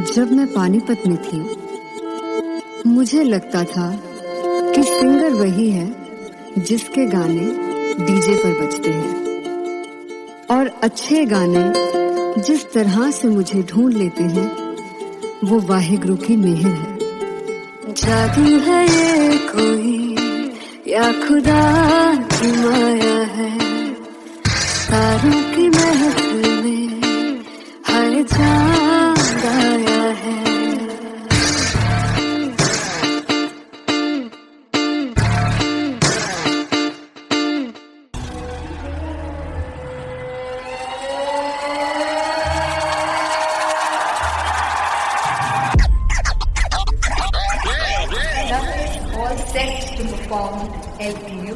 जब मैं पानीपत में थी, मुझे लगता था कि सिंगर वही है जिसके गाने डीजे पर बजते हैं, और अच्छे गाने जिस तरह से मुझे ढूंढ लेते हैं वो वाहिगुरु की मेहर है। जादू है ये कोई या खुदा की माया है, तारों की महफिल में हर चांद आया है। All set to perform LPU.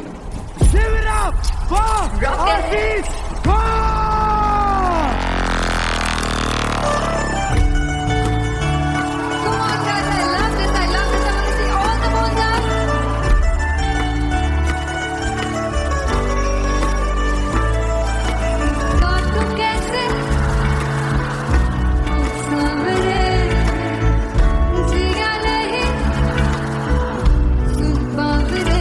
Give it up for Artist Paul! Come on, guys! I love this. I want to see all the balls up. God को कैसे सावरे जिया नहीं सुन बावरे।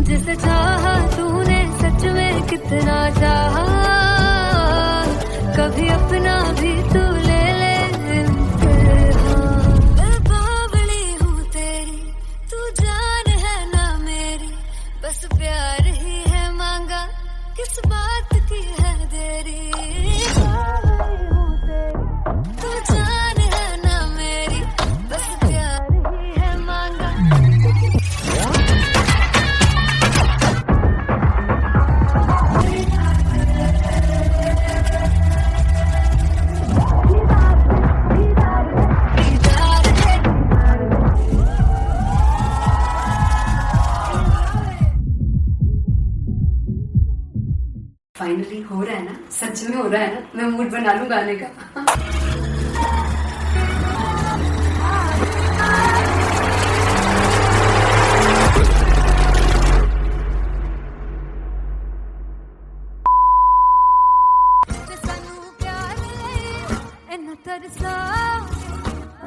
जिसे चाहा तूने सच में कितना चाहा, कभी अपना भी तू ले ले इम्तिहान। मैं बावली हूँ तेरी, तू जान है ना मेरी, बस प्यार ही है मांगा, किस बात की है देरी। बावली हूँ तेरी, तू जान है ना मेरी, बस प्यार ही है मांगा। फाइनली हो रहा है ना, सच में हो रहा है ना। मैं मूड बना लूं गाने का।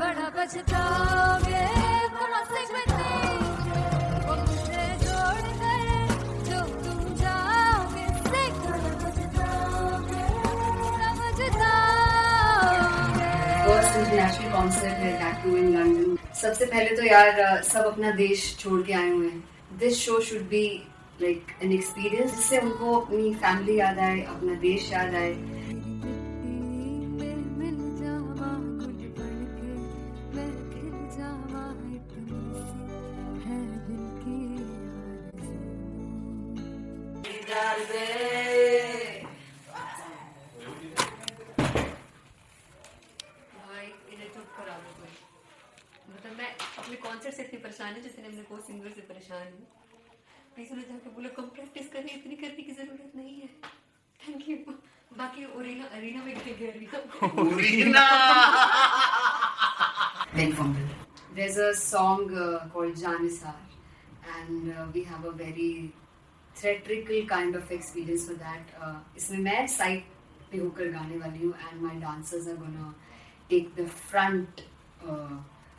बड़ा पछताओगे फर्स्ट इंटरनेशनल कॉन्सर्ट है टैटू इन लंदन। सबसे पहले तो यार सब अपना देश छोड़ के आए हुए हैं। This show should be like an experience, जिससे उनको अपनी फैमिली याद आए, अपना देश याद आए। मतलब मैं अपने कॉन्सर्ट से इतनी परेशान है जितने अपने को सिंगर से परेशान हूँ। प्लीज उन्हें जाके बोलो कम प्रैक्टिस करनी, इतनी करने की जरूरत नहीं है। Thank you. बाकी अरीना में गए arena Very fumble. There's a song called Janisar, and we have a very theatrical kind of experience for that. इसमें मैं साइड पे होकर गाने वाली हूँ and my dancers are gonna take the front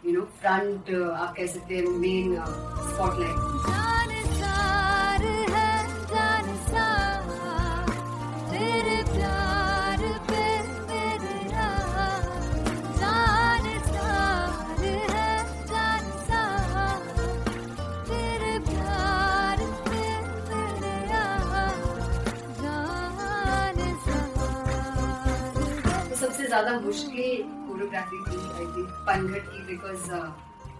आप कह सकते हैं मेन स्पॉटलाइट। जानसार है जानसार तेरे प्यार पे मेरा जानसार है जानसार तेरे प्यार पे मेरा जानसार। तो सबसे ज्यादा मुश्किल कोरियोग्राफी थी आई थिंक पनघट की, because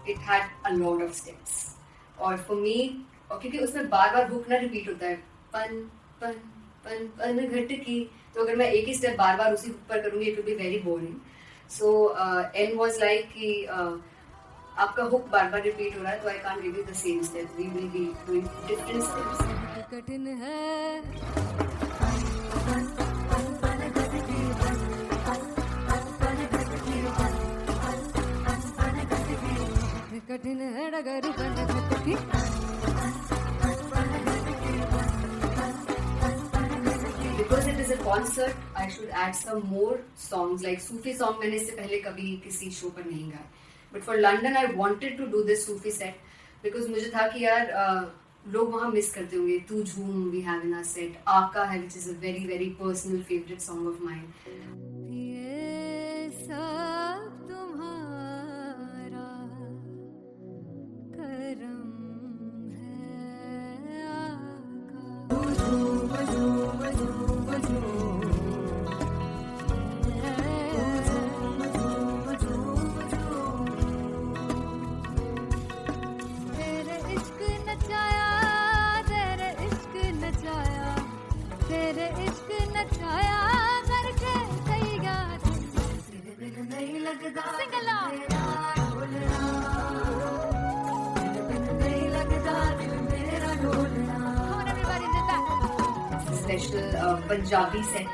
it had a lot of steps और फॉर मी, और क्योंकि उसमें बार बार हुक ना रिपीट होता है, पन पन पन पनघट की, तो अगर मैं एक ही स्टेप बार बार उसी हुक पर करूंगी it will be very boring. So an was like कि आपका हुक बार बार रिपीट हो रहा है तो I can't give you the same step, we will be doing different steps. कठिन है कठिन है डगर पनघट की Because it is a concert, I should add some more songs like Sufi song. मैंने इससे पहले कभी किसी शो पर नहीं गाए, but for London I wanted to do this Sufi set because मुझे था कि यार लोग वहाँ मिस करते होंगे। तू झूम we have in our set, आका है which is a very very personal favorite song of mine. ये सब तुम्हारा करम है आका। तेरे इश्क नचाया तेरे इश्क नचाया तेरे इश्क नचाया करके तैयार तेरे बिन नहीं लगता सिंगला नहीं लगता दिल मेरा ढोलना। Come on everybody do that. Special Punjabi set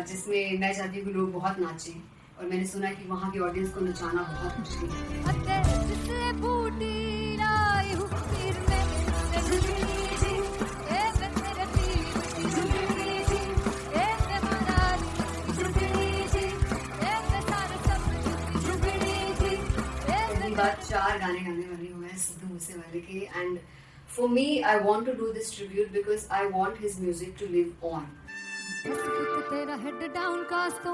जिसमें मैं चाहती हूँ कि लोग बहुत नाचें और मैंने सुना है कि वहाँ की ऑडियंस को नचाना बहुत मुश्किल है। अते जिससे बूटी लाई हूँ पीर में जुगनी जी ए मैं तेरे पीर की जुगनी जी ए मैं मरारी जुगनी जी ए मैं सारे सब जुगनी जी ए पहली बार 4 गाने गाने वाली हूँ मैं सिद्धू मूसेवाले के, and for me I want to do this tribute because I want his music to live on. तेरा हेड डाउन कास तो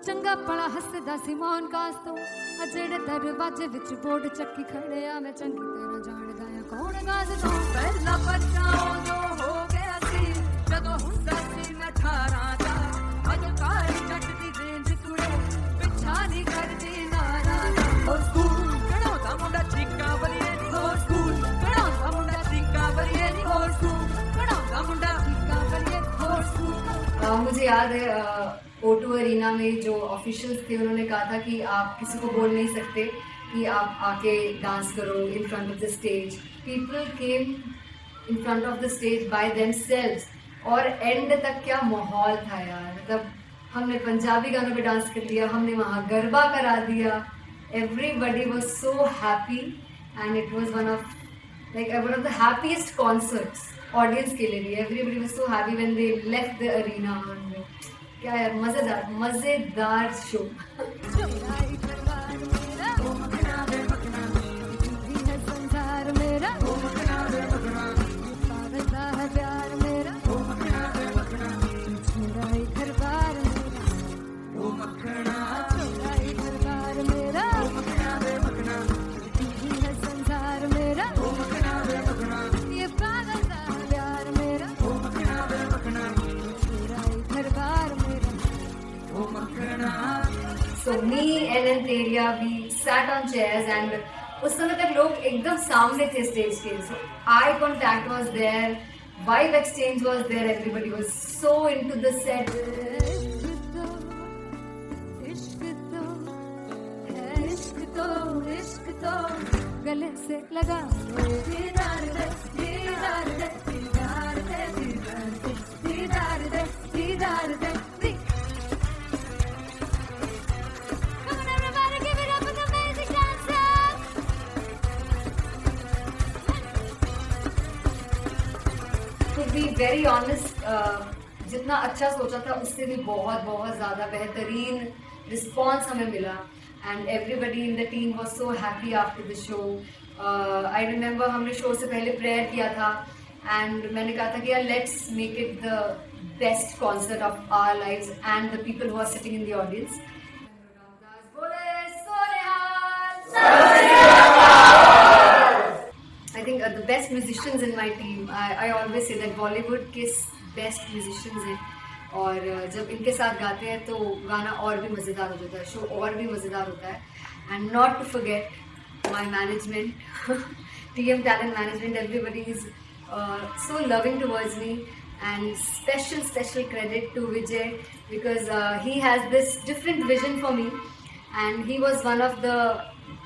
चंगा पड़ा हसदा सिमोन कास तो अजड़े दरवाजे विच बोर्ड चक्की खड़े आ मैं चंगी तेरा जानदा आ कौन गाज तो पहला बच्चा जो हो गया सी जदों हुंदा सी मैं 18 दा अज काली जट दी रेंज कुड़े पिछा नहीं करदी नारा और स्कूल कड़ो दा मुंडा चिक्का बलिए नी और स्कूल कड़ो दा मुंडा चिक्का बलिए नी और स्कूल कड़ो दा मुंडा चिक्का बलिए और स्कूल। मुझे याद है O2 अरीना में जो ऑफिशियल्स थे उन्होंने कहा था कि आप किसी को बोल नहीं सकते कि आप आके डांस करो in front of the stage. People came in front of the stage by themselves और एंड तक क्या माहौल था यार, मतलब हमने पंजाबी गानों पे डांस कर लिया, हमने वहाँ गरबा करा दिया, everybody was so happy and it was one of the happiest concerts audience के लिए भी। Everybody was so happy when they left the arena. क्या यार मजेदार शो। चुराई करवार मेरा ओ मखना दे मखना तू है संसार मेरा ओ मखना दे मखना पागलता है प्यार मेरा ओ मखना दे मखना चुराई करवार मेरा ओ मखना चुराई करवार मेरा ओ मखना दे मखना तू है संसार मेरा ओ मखना दे मखना ये पागलता है प्यार मेरा ओ मखना दे मखना चुराई करवार मेरा ओ मखना। So me and Anteria, we sat on chairs and उस समय तक लोग एकदम सामने थे स्टेज के, so eye contact was there, vibe exchange was there, everybody was so into the set. इश्क तो गले से लगा दीदार दे दीदार दे दीदार दे दीदार दे दीदार दे दीदार दे। Come on everybody, give it up for the amazing dancers. To be very honest, जितना अच्छा सोचा था उससे भी बहुत बहुत ज़्यादा बेहतरीन रिस्पॉन्स हमें मिला and everybody in the team was so happy after the show. I remember हमने शो से पहले प्रेयर किया था एंड मैंने कहा था कि यार let's make it the best concert of our lives and the people who are sitting in the audience. I think the best musicians in my team, I always say that Bollywood के best musicians हैं और जब इनके साथ गाते हैं तो गाना और भी मज़ेदार हो जाता है, शो और भी मज़ेदार होता है। And not to forget my management, TM Talent Management, everybody is so loving towards me and special credit to Vijay because he has this different vision for me and he was one of the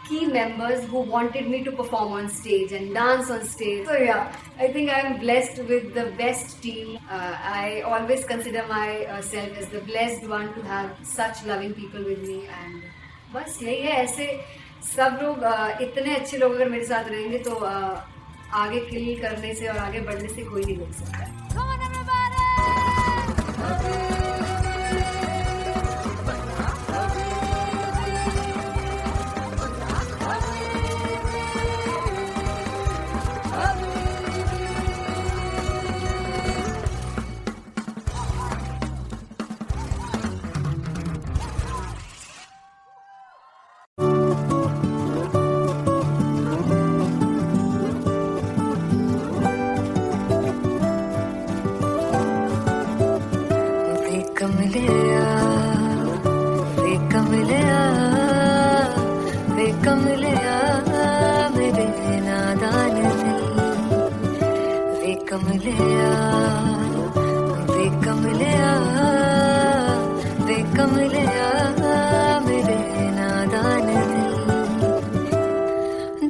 key members who wanted me to perform on stage and dance on stage. So yeah, I think I am blessed with the best team. I always consider myself as the blessed one to have such loving people with me and बस यही है। ऐसे सब लोग इतने अच्छे लोग अगर मेरे साथ रहेंगे तो आगे किल करने से और आगे बढ़ने से कोई नहीं रोक सकता है।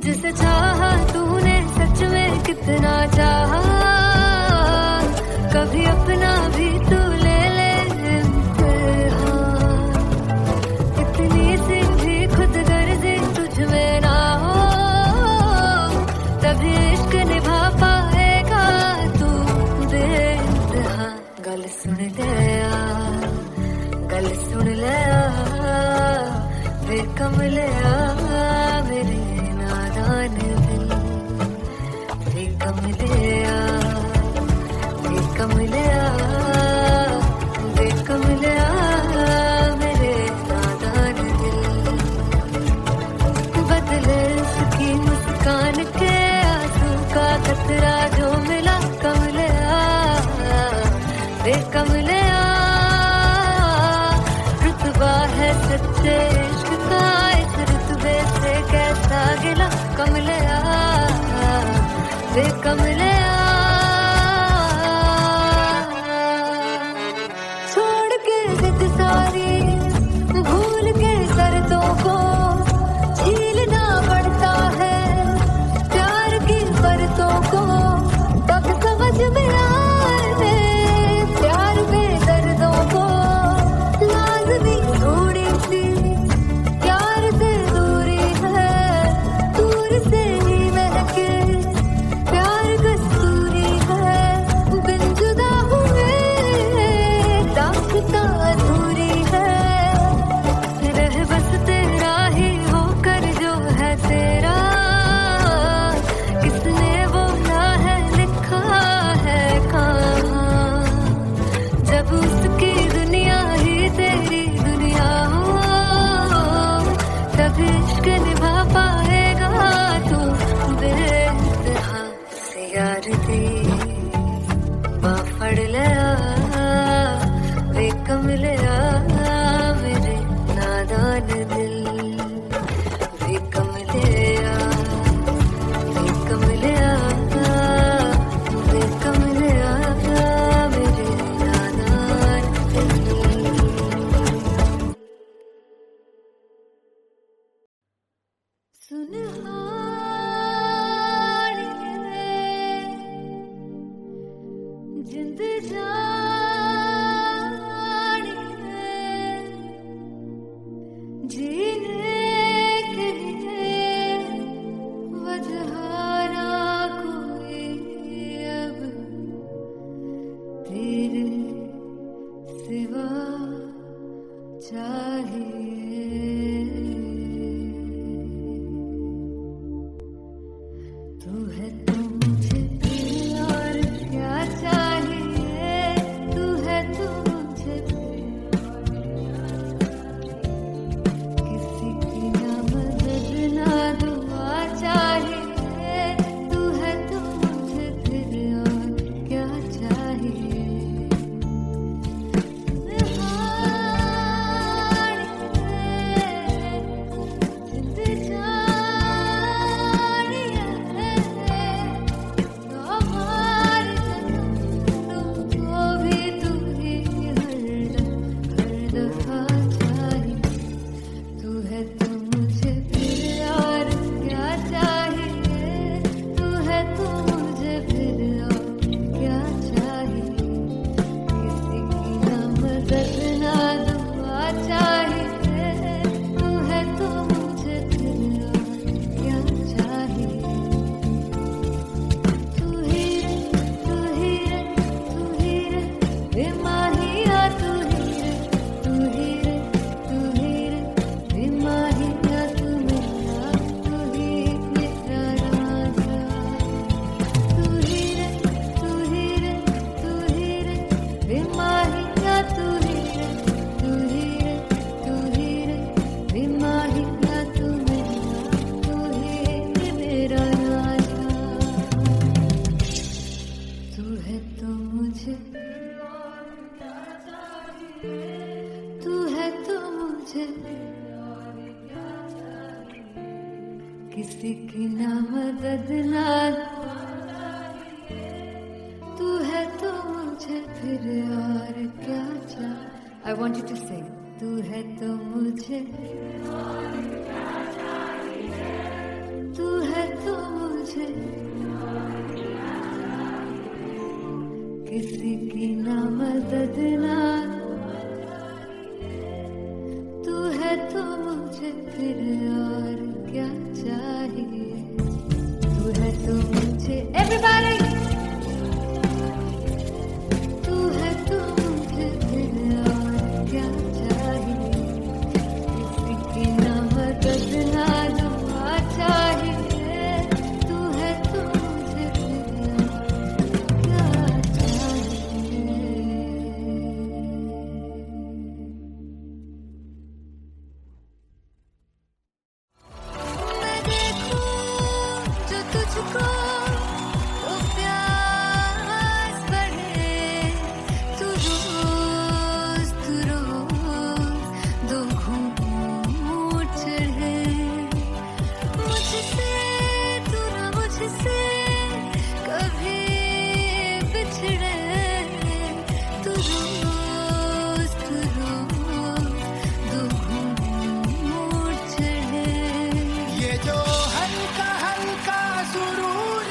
जिसे चाहा तूने सच में कितना चाहा, कभी अपना भी तू ले ले इम्तिहान। इतनी सी भी खुद गर्जी तुझ में ना हो तभी इश्क निभा पाएगा तू बेइंतहा। गल सुन ले यार, गल सुन ले यार, वे कमले यार मेरे नादान दिल। वे कमले यार, वे कमले यार, वे कमले यार मेरे नादान दिल। बदले उसकी मुस्कान के आंसू का कतरा जो मिला कमले यार, वे कमले यार। रुतबा है सच्चे इश्क का इस रुतबे से कैसा गिला कमले यार, वे कमले यार। छोड़ के जिद सारी भूल के शर्तों को झीलना पड़ता है प्यार की शर्तों को। तब समझ में आए प्यार में दर्दों को लाज़मी थोड़ी सी प्यार से दूरी है, दूर से ही महके प्यार कस्तूरी है। बिन जुदा हुए दास्तां अधूरी है, रह बस तेरा ही होकर जो है तेरा। किसने बोला है लिखा है कहाँ, जब उसकी दुनिया ही तेरी दुनिया हो तब इश्क निभा पाएगा तू बेइंतहा। से यार दी बाफड़ लिया वे कमले यार मेरे नादान दिल। वे कमले यार, वे कमले यार, वे कमले यार मेरे नादान दिल। सुन हारिए तू है तो मुझे फिर और क्या चाहिए, तू है तो मुझे किसी की ना मदद ना दुआ चाहिए, तू है तो मुझे फिर और क्या चाहिए। किसी की ना मदद ना तू है तो मुझे फिर और क्या चाहिए। I want you to sing. तू है तो मुझे तू है तो मुझे किसी की ना मदद ना तू है तो मुझे फिर और क्या चाहिए। तू है तो मुझे everybody तू है तो मुझे फिर और क्या चाहिए। किसी की ना मदद ना दुआ चाहिए, तू है तो मुझे फिर और क्या चाहिए। मैं देखूं जो तुझको वो प्यास बढ़े, तू रोज दो घूंट चढ़े मुझसे, तू ना मुझसे कभी बिछड़े, तू रोज दो घूंट चढ़े। ये जो हल्का हल्का सुरूर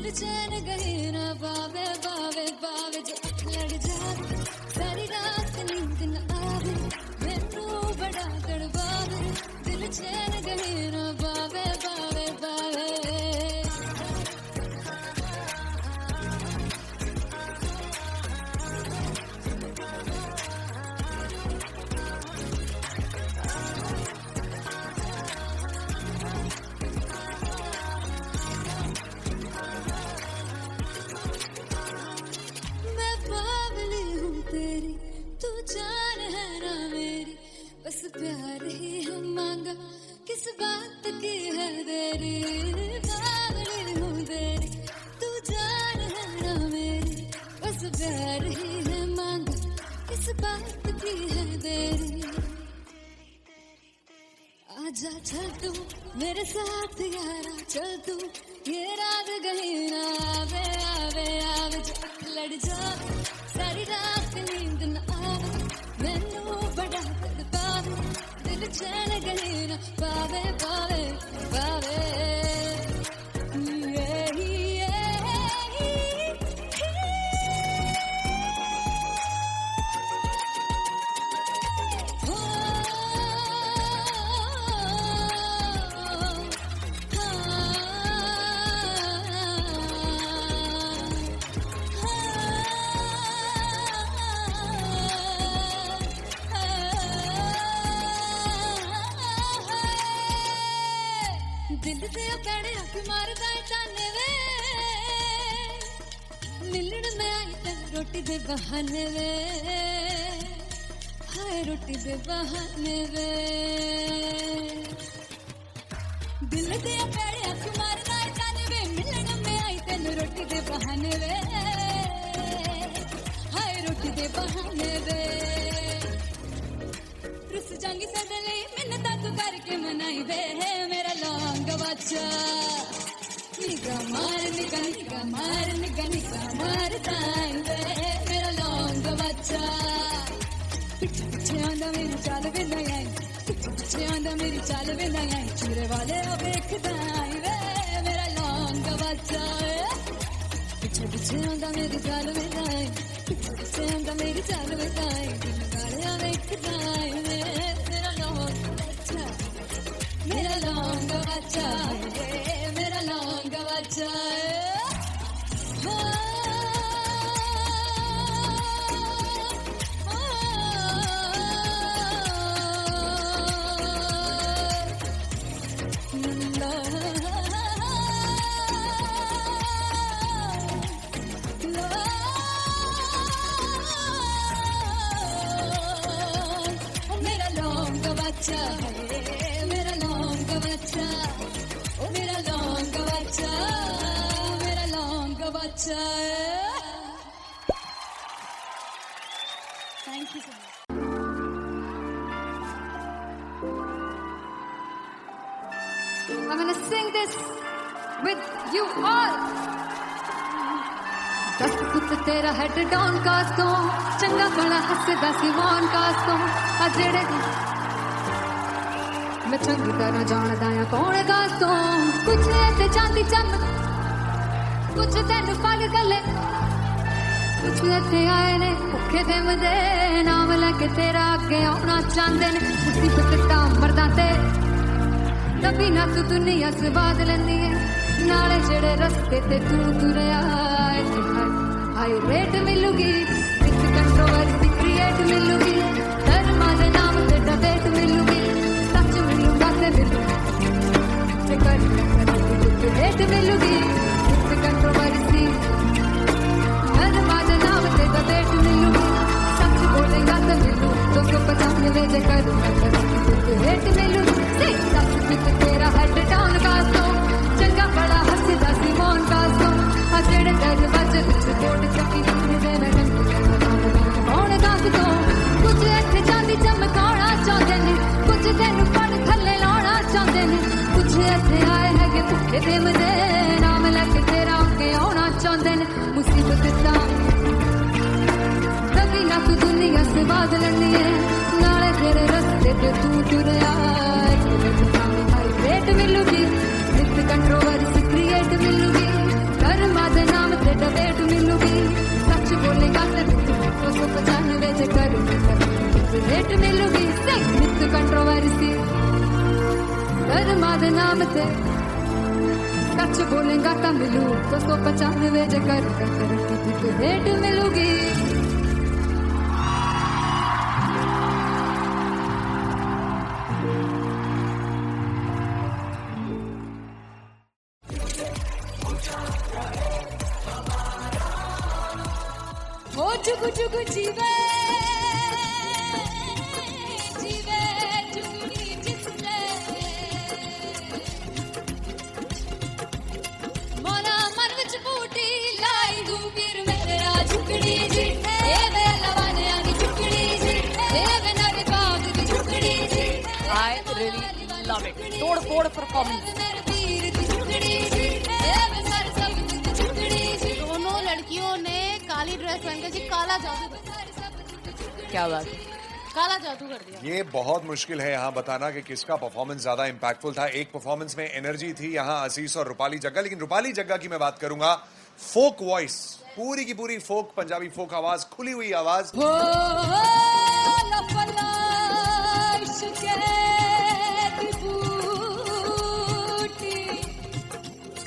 दिल चैन गए ना बावे बावे बावे जो लड़ जावे सारी रात नींद न आवे मैनू बड़ा तड़पावे दिल चैन गए ना बावे बावे बावे जान है ना मेरी बस प्यार ही है मांगा किस बात की है देरी पागल हूँ तेरी तू जान है ना मेरी बस प्यार ही है मांगा किस बात की है देरी आजा चल तू मेरे साथ यारा चल तू ये रात गई ना आवे आवे आवे जो लड़ जावे सारी रात नींद न आवे मैनू बड़ा तड़पावे दिल चैन गई ना पावे पावे पावे दिल से पैड़े हक मारदा ताने वे मिलन में आई तन रोटी दे बहाने वे हाय रोटी दे बहाने वे दिल से पैड़े हक मारदा ताने वे मिलन में आई तन रोटी दे बहाने वे हाय रोटी दे बहाने वे रुस जांगी सदले मिन्नता तू करके मनाई वे मेरा लौंग बच्चा निगा मार ताई वे मेरा लौंग बच्चा पिछे पिछे आंदा मेरी चाल वे ना आई पिछे पिछे आंदा मेरी चाल वे ना आई चूरे वाले देखदा आई वे मेरा लौंग बच्चा पिछे पिछे आंदा मेरी चाल वे ना आई पिछे पिछे आंदा मेरी चाल वे ना आई दिन गालियां देखदा आई वे मेरा लौंग बच्चा मेरा लौंग बच्चा मेरा लौंग बच्चा मेरा लौंग बच्चा मेरा लौंग बच्चा ओ मेरा लौंग बच्चा मेरा लौंग बच्चा thank you so much I'm gonna sing this with you all. दस फुट तेरा हेड डाउन कास तो चंगा भला हसदा सी वन कास तो आ जेड़े मैं चंगी तरह जानदा आ कौन कास तो कुछ ते चांदी चमक कुछ तेन पग गले कुछ इत्थे आए ने भुखे दे मदे नाम लेके तेरा अगे आउणा चाहंदे ने मुसीबत दा मरदा ते तभी ना तू दुनिया स्वाद लैंदी है नाले जेड़े रस्ते ते तू तुरया हाई रेट मिलूगी विद कंट्रोवर्सी क्रिएट मिलूगी धर्मा दे नाम ते डिबेट मिलूगी सच मिलूगा ते मिलूगी ते रेट मिलूगी विद कंट्रोवर्सी धर्मा दे नाम ते डिबेट मिलूगी सच बोलेगा ते मिलू 295 जे करूंगा ते रेट मिलूगी सच विद तेरा हेड डाउन कासो चंगा बड़ा हसदा सी मोन कासो आ जेड़े दरवाजे विच कोट चक्की दे मैं कौन कासो कुछ इत्थे चांदी चमकाउणा चाहंदे ने कुछ तेनू पड़ थल्ले लाउणा चाहंदे ने कुछ इत्थे आए हैगे भुखे दे मदे नाम लेके तेरा अगे आउणा चाहंदे ने मुसीबत दा कभी ना तू दुनिया से बाद लैंदी है नाले तेरे रस्ते ते तू तुरया रेट मिलूगी विद कंट्रोवर्सी क्रिएट मिलूगी कर्मा भेंट मिलूगी संगीत कंट्रोवर्सी धर्माद नाम थे सच बोलेगा तो मिलू 295 जगह कर भेंट मिलूगी ओ जुगु जुगु जीवे जीवे जुगुनी जिसने मोरा मन विच बूटी लाई दूबीर मेरा झुकड़ी जी ए वे लवाने आनी झुकड़ी जी ए वे नर बाग की झुकड़ी जी I really love it. तोड़ फोड़ परफॉर्मेंस। दोनों लड़कियों ने काली ड्रेस पहनकर जी काला जादू क्या बात है। काला जादू कर दिया। ये बहुत मुश्किल है यहाँ बताना कि किसका परफॉर्मेंस ज्यादा इंपैक्टफुल था। एक परफॉर्मेंस में एनर्जी थी यहाँ असीस और रूपाली जग्गा, लेकिन रूपाली जग्गा की मैं बात करूंगा फोक वॉइस, पूरी की पूरी फोक, पंजाबी फोक आवाज, खुली हुई आवाज।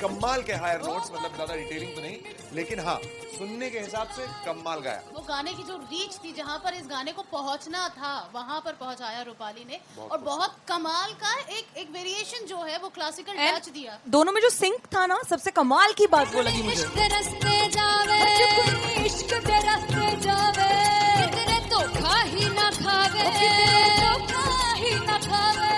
कमाल के हायर नोट्स, मतलब ज्यादा डिटेलिंग तो नहीं, लेकिन हाँ सुनने के हिसाब से कमाल गाया। वो गाने की जो रीच थी, जहाँ पर इस गाने को पहुंचना था वहां पर पहुंचाया रूपाली ने, और बहुत कमाल का एक वेरिएशन जो है वो क्लासिकल टच दिया। दोनों में जो सिंक था ना, सबसे कमाल की बात वो लगी मुझे। इश्क दे रस्ते जावे इश्क दे रस्ते जावे कितने तो खा ही ना खावे तो खा ही ना खावे।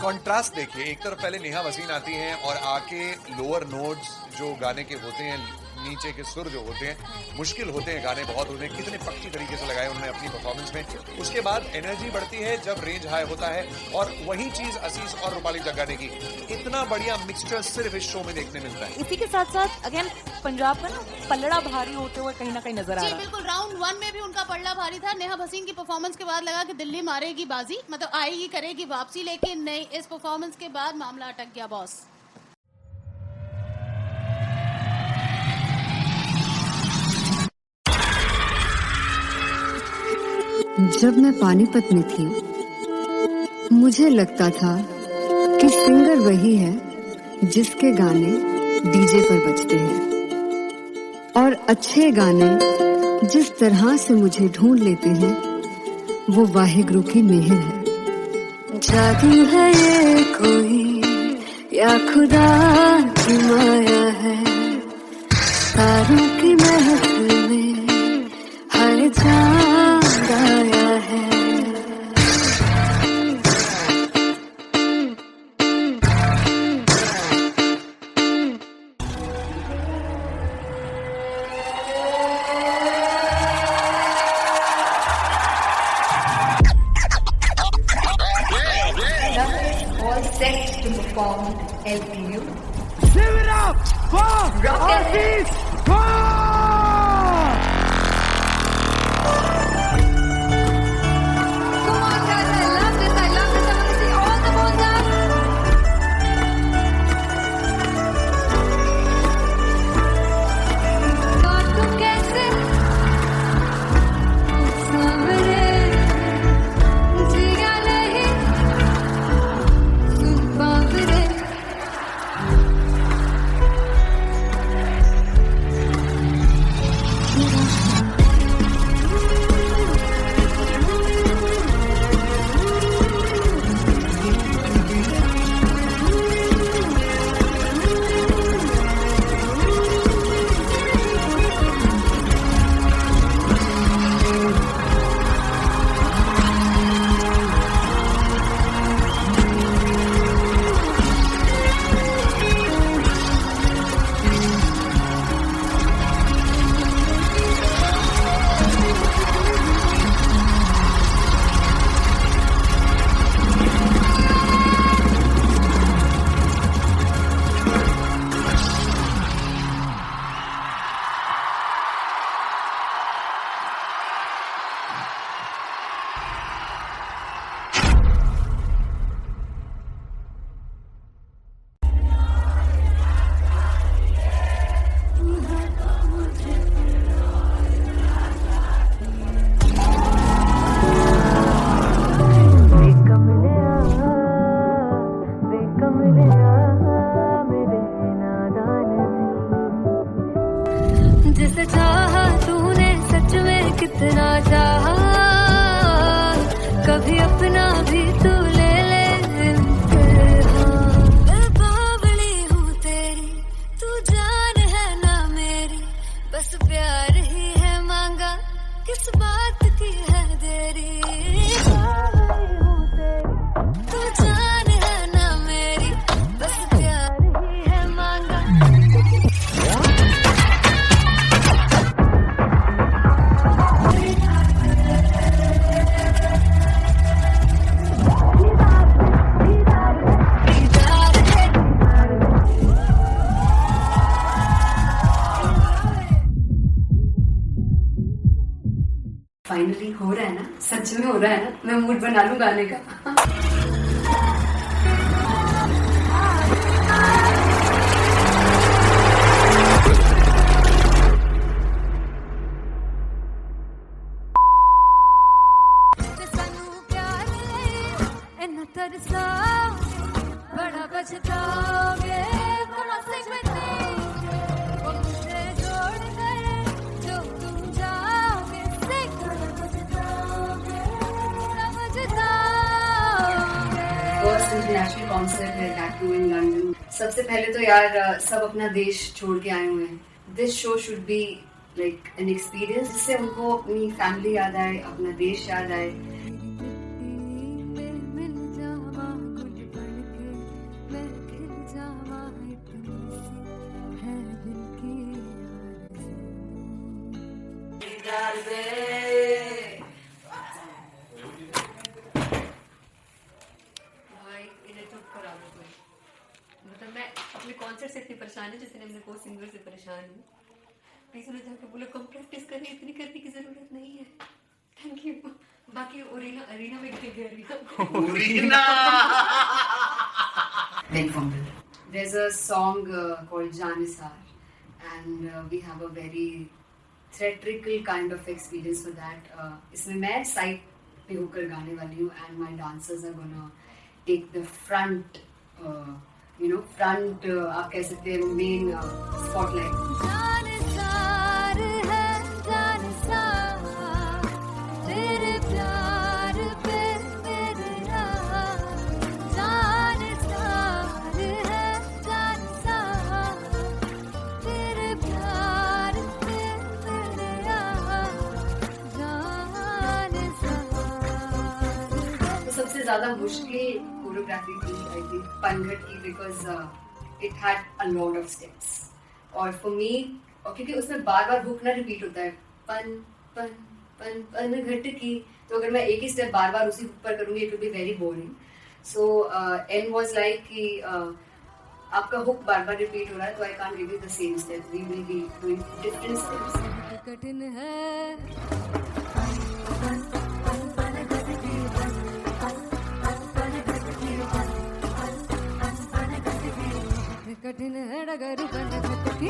कॉन्ट्रास्ट देखिए, एक तरफ पहले नेहा वसीन आती हैं और आके लोअर नोट्स जो गाने के होते हैं, नीचे के सुर जो होते हैं, मुश्किल होते हैं, गाने बहुत होते हैं, कितने पक्की तरीके से लगाए उन्होंने अपनी परफॉर्मेंस में। उसके बाद एनर्जी बढ़ती है जब रेंज हाई होता है, और वही चीज असीस और रूपाली जग्गा ने की। इतना बढ़िया मिक्सचर सिर्फ इस शो में देखने मिलता है। इसी के साथ साथ अगेन पंजाब का ना पलड़ा भारी होते हुए कहीं ना कहीं नजर आ जी रहा है। बिल्कुल, राउंड 1 में भी उनका पलड़ा भारी था। नेहा भसीन की परफॉर्मेंस के बाद लगा कि दिल्ली मारेगी बाजी, मतलब आएगी करेगी वापसी, लेकिन नहीं, इस परफॉर्मेंस के बाद मामला अटक गया बॉस। जब मैं पानीपत में थी मुझे लगता था कि सिंगर वही है जिसके गाने डीजे पर बजते हैं, और अच्छे गाने जिस तरह से मुझे ढूंढ लेते हैं वो वाहिगुरु की मेहर है। जादू है ये कोई या खुदा की माया है, तारों की महफिल में हर चांद आया है। All set to perform LPU. Give it up for Aziz Khan! Come on guys, I love this, I love this. I want to see all the balls up. और तू कैसे सावरे जिया नहीं सुन बावरे जिसे चाहा तूने सच में कितना चाहा, कभी अपना भी तू ले ले इम्तिहान। मैं बावली हूँ तेरी, तू जान है ना मेरी, बस प्यार ही है मांगा, किस बात की है देरी। बावली हूँ तेरी, तू जान है ना मेरी, बस प्यार ही है मांगा। फाइनली हो रहा है ना, सच में हो रहा है ना, मैं मूड बना लूं गाने का। बड़ा पछताओगे वो मुझे छोड़ कर जो तुम जाओगे, फर्स्ट इंटरनेशनल कॉन्सर्ट है टैटू इन लंदन। सबसे पहले तो यार सब अपना देश छोड़ के आए हुए हैं। This show should be like an experience, जिससे उनको अपनी फैमिली याद आए, अपना देश याद आए। मतलब मैं अपने कॉन्सर्ट से इतनी परेशान हूँ जितने अपने को सिंगर से परेशान हूँ। प्लीज उन्हें जाकर बोलो कम प्रैक्टिस करें, इतनी करने की जरूरत नहीं है। Thank you. बाकी अरीना में गए arena There's a song called Janisar, and we have a very theatrical kind of experience for that. इसमें मैं साइड पे होकर गाने वाली हूँ, and my dancers are gonna take the front, front आप कह सकते हैं main spotlight. जानसार है जानसार, तेरे प्यार पे मेरी राह। जानसार है जानसार, तेरे प्यार पे मेरी राह। जानसार। तो सबसे ज्यादा मुश्किल कोरियोग्राफी थी आई थिंक पनघट की, because it had a lot of steps. और फॉर मी, और क्योंकि उसमें बार बार हुक ना रिपीट होता है, पन पन पन पनघट की, तो अगर मैं एक ही स्टेप बार बार उसी हुक पर करूंगी it will be very boring. So an was like कि आपका हुक बार बार रिपीट हो रहा है, तो I can't give you the same step, we will be doing different steps. कठिन है कठिन है डगर पनघट की।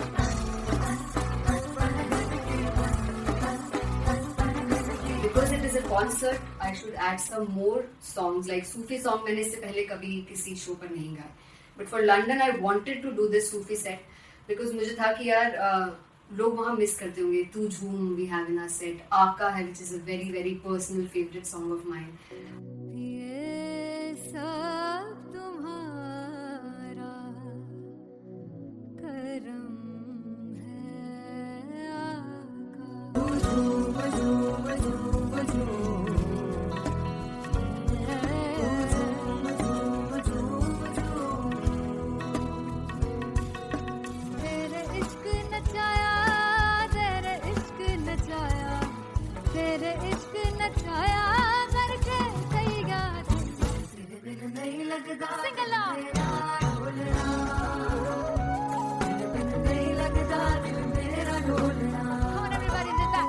Because it is a concert, I should add some more songs, like Sufi song मैंने इससे पहले कभी किसी शो पर नहीं गाए. But for London, I wanted to do this Sufi set because मुझे था कि यार लोग वहाँ मिस करते होंगे. तू झूम we have in our set, आका है which is a very very personal favorite song of mine. ये सब तुम्हारा करम है तेरे इश्क नचाया, तेरे इश्क नचाया, तेरे इश्क नचाया करके तैयार दिल नहीं लगता सिंगला नहीं लगता दिल मेरा ढोलना. Come on everybody, do that.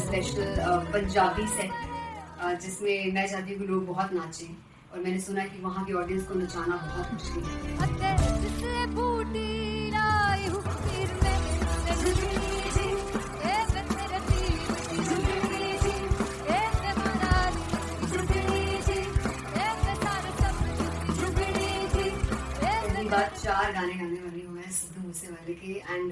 Special Punjabi set जिसमें मैं चाहती हूँ कि लोग बहुत नाचें, और मैंने सुना है कि वहाँ की ऑडियंस को नचाना बहुत मुश्किल है. अते जिससे बूटी लाई हूँ फिर मैं झुकनी जी, ए मैं तेरे पीर की झुकनी जी, ए मैं महारानी की झुकनी जी, ए मैं सारे सब की झुकनी जी, ए पहली बार 4 गाने गाने वाली हूँ मैं सिद्धू मूसेवाले के, and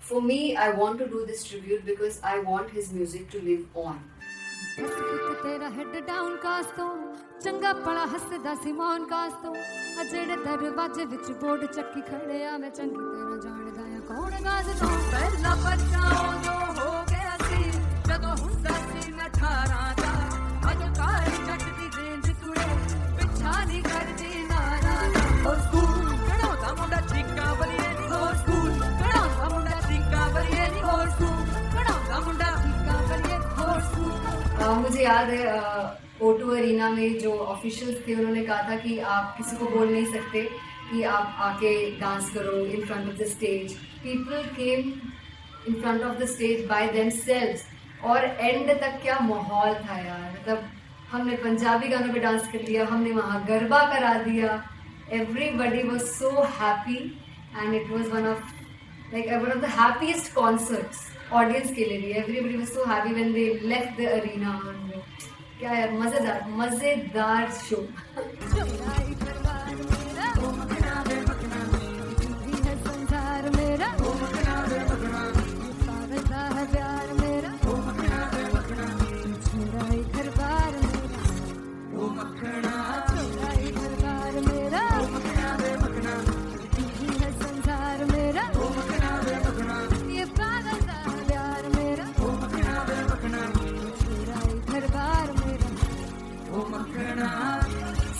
For me, I want to do this tribute because I want his music to live on. ਤੇਰਾ ਹੈਡ ਡਾਊਨ ਕਾਸ ਤੋਂ ਚੰਗਾ ਪਲਾ ਹੱਸਦਾ ਸੀ ਮੌਨ ਕਾਸ ਤੋਂ ਆ ਜਿਹੜੇ ਦਰਵਾਜ਼ੇ ਵਿੱਚ ਬੋਰਡ ਚੱਕੀ ਖੜੇ ਆ ਮੈਂ ਚੰਗੀ ਤਰ੍ਹਾਂ ਜਾਣਦਾ ਆ ਕੌਣ ਗਾਜ਼ ਤੋਂ ਪਹਿਲਾ ਬੱਚਾ ਉਦੋਂ ਹੋ ਗਿਆ ਸੀ ਜਦੋਂ ਹੁੰਦਾ ਸੀ ਮੈਂ 18 ਦਾ ਅਜੇ ਕਾਲੀ ਜੱਟ ਦੀ ਰੇਂਜ ਕੁੜੇ ਪਿੱਛਾ ਨਹੀਂ ਕਰਦੀ ਨਾਰਾ ਦਾ ਸਕੂਲ ਕਢਾਉਂਦਾ ਮੁੰਡਾ ਚੀਕਾਂ ਬਲੀਏ ਨਹੀਂ ਹੋਰ ਸਕੂਲ ਕਢਾਉਂਦਾ ਮੁੰਡਾ ਚੀਕਾਂ ਬਲੀਏ ਨਹੀਂ ਹੋਰ ਸਕੂਲ ਕਢਾਉਂਦਾ ਮੁੰਡਾ ਚੀਕਾਂ ਬਲੀਏ ਹੋਰ ਸਕੂਲ मुझे याद है O2 अरीना में जो ऑफिशियल्स थे उन्होंने कहा था कि आप किसी को बोल नहीं सकते कि आप आके डांस करो in front of the stage. People came in front of the stage by themselves और एंड तक क्या माहौल था यार. मतलब हमने पंजाबी गानों पे डांस कर लिया, हमने वहाँ गरबा करा दिया. Everybody was so happy and it was one of the happiest concerts audience के लिए भी. Everybody was so happy when they left the arena. क्या यार मजेदार शो.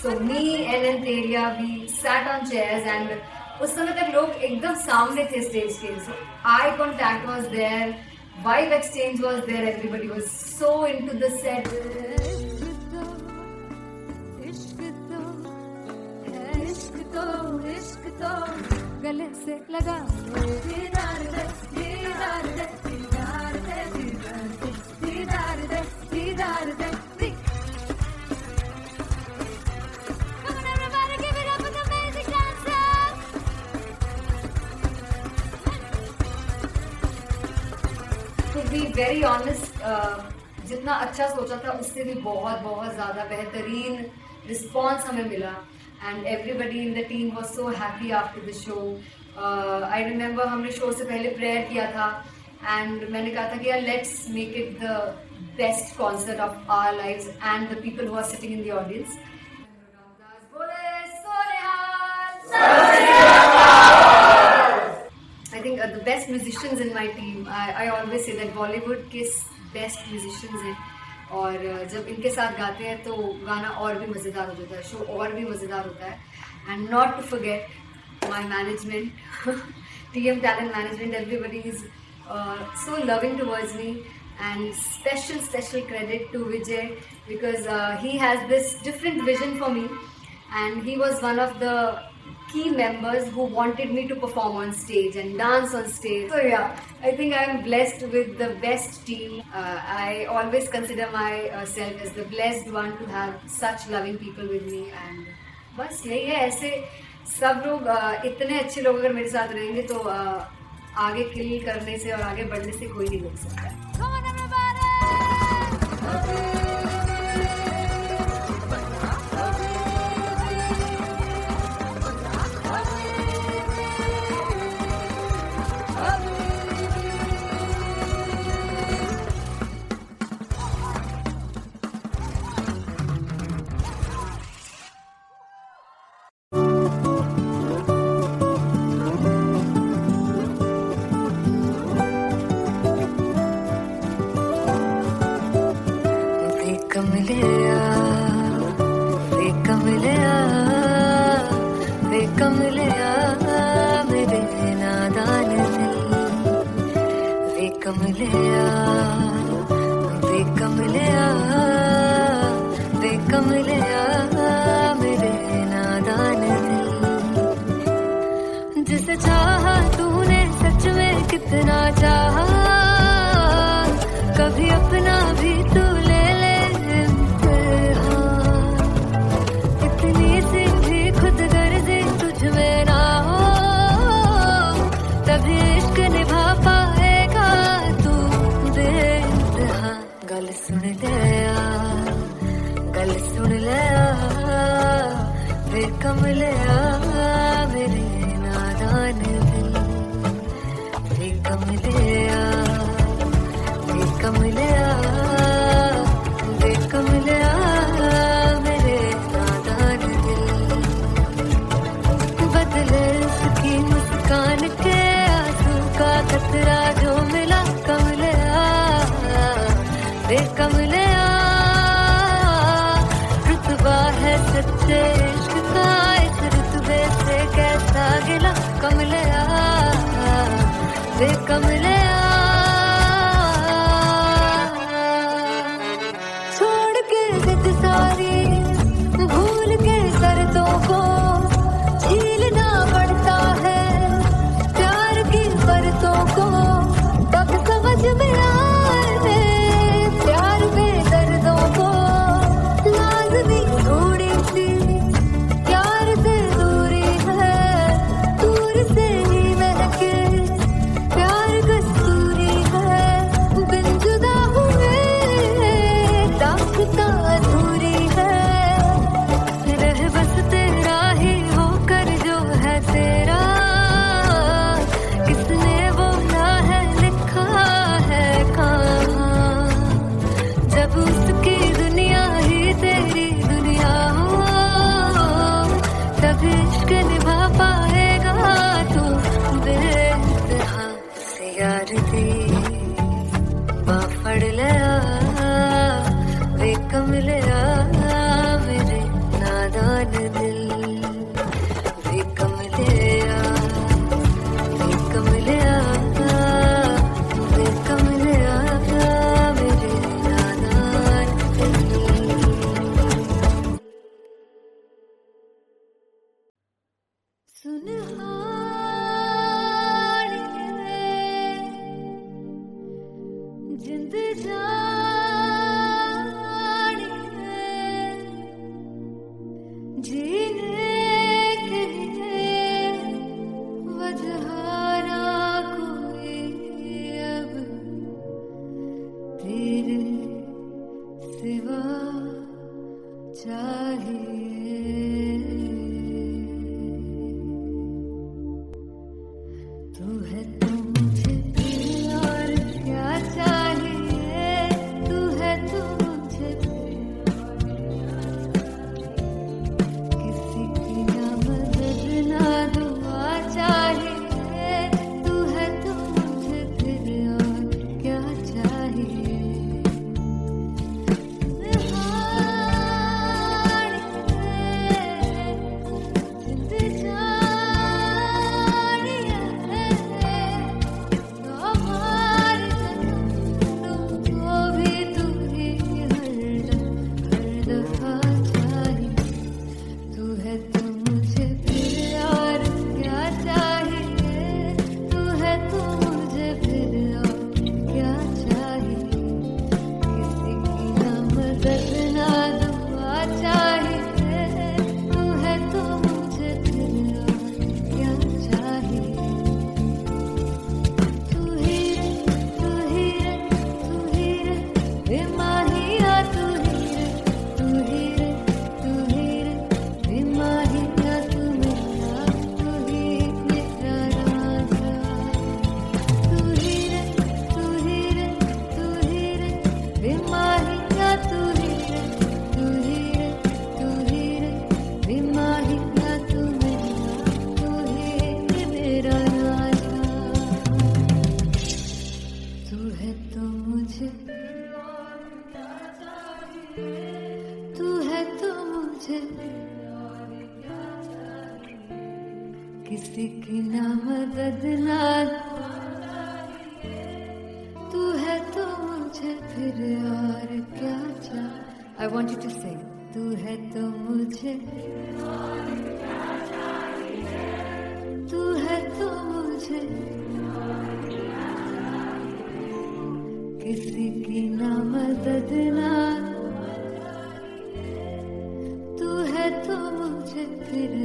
So me and Anteria, we sat on chairs and उस समय तक लोग एकदम सामने थे स्टेज के. So eye contact was there, vibe exchange was there, everybody was so into the set. इश्क तो गले से लगा दीदार दे दीदार दे दीदार दे दीदार दे दीदार दे. To be very honest, जितना अच्छा सोचा था उससे भी बहुत बहुत ज़्यादा बेहतरीन रिस्पॉन्स हमें मिला. And everybody in the team was so happy after the show. I remember हमने शो से पहले प्रेयर किया था and मैंने कहा था कि यार let's make it the best concert of our lives and the people who are sitting in the audience. I think the best musicians in my team. I always say that Bollywood के best musicians हैं. और जब इनके साथ गाते हैं तो गाना और भी मज़ेदार हो जाता है, शो और भी मज़ेदार होता है. And not to forget my management, TM Talent Management. Everybody is so loving towards me, and special credit to Vijay because he has this different vision for me, and he was one of the key members who wanted me to perform on stage and dance on stage. So yeah, I think I am blessed with the best team. I always consider myself as the blessed one to have such loving people with me. And बस यही है, ऐसे सब लोग इतने अच्छे लोग अगर मेरे साथ रहेंगे तो आगे किल करने से और आगे बढ़ने से कोई नहीं रोक सकता. जिसे चाहा तूने सच में कितना चाहा, कभी अपना भी तू ले ले इम्तिहान. इतनी सी भी खुद गर्जी तुझ में ना हो, तभी इश्क निभा पाएगा तू बेइंतहा. गल सुन ले आ, गल सुन ले आ, वे कमले आ मेरे नादान दिल, वे कमलिया कमलिया मेरे नादान दिल बदले उसकी मुस्कान के आंसू का कतरा जो मिला कमलिया कमलिया रुतबा है सच्चे इश्क का इस रुतबे से कैसा गिला कमलिया कमलिया छोड़ के जिद सारी भूल के शर्तों को झीलना पड़ता है प्यार की परतों को तब समझ में आए प्यार में दर्दों को लाज़मी थोड़ी सी प्यार से दूरी है दूर से ही महके प्यार कस्तूरी है बिन जुदा हुए दास्तां अधूरी है रह बस तेरा ही होकर जो है तेरा किसने बोला है लिखा है कहाँ जब उसकी दुनिया ही तेरी दुनिया हो तब इश्क निभा पाएगा तू बेइंतहा से यार दी बाफड़ लिया वे कमलिया मेरे नादान दिल वे कमलिया वे कमलिया वे कमलिया मेरे नादान दिल सुनहानी जिंद जानी जीने के लिए वजहारा कोई अब तेरे सिवा चाहिए तू है तो मुझे फिर और क्या चाहिए तू है तो मुझे किसी की ना मदद ना दुआ चाहिए तू है तो मुझे फिर और क्या चाहिए किसी की ना मदद ना तू है तो मुझे फिर और क्या चाहिए I want you to sing तू है तो मुझे तू है तो मुझे किसी की ना मदद ना तू है तो मुझे फिर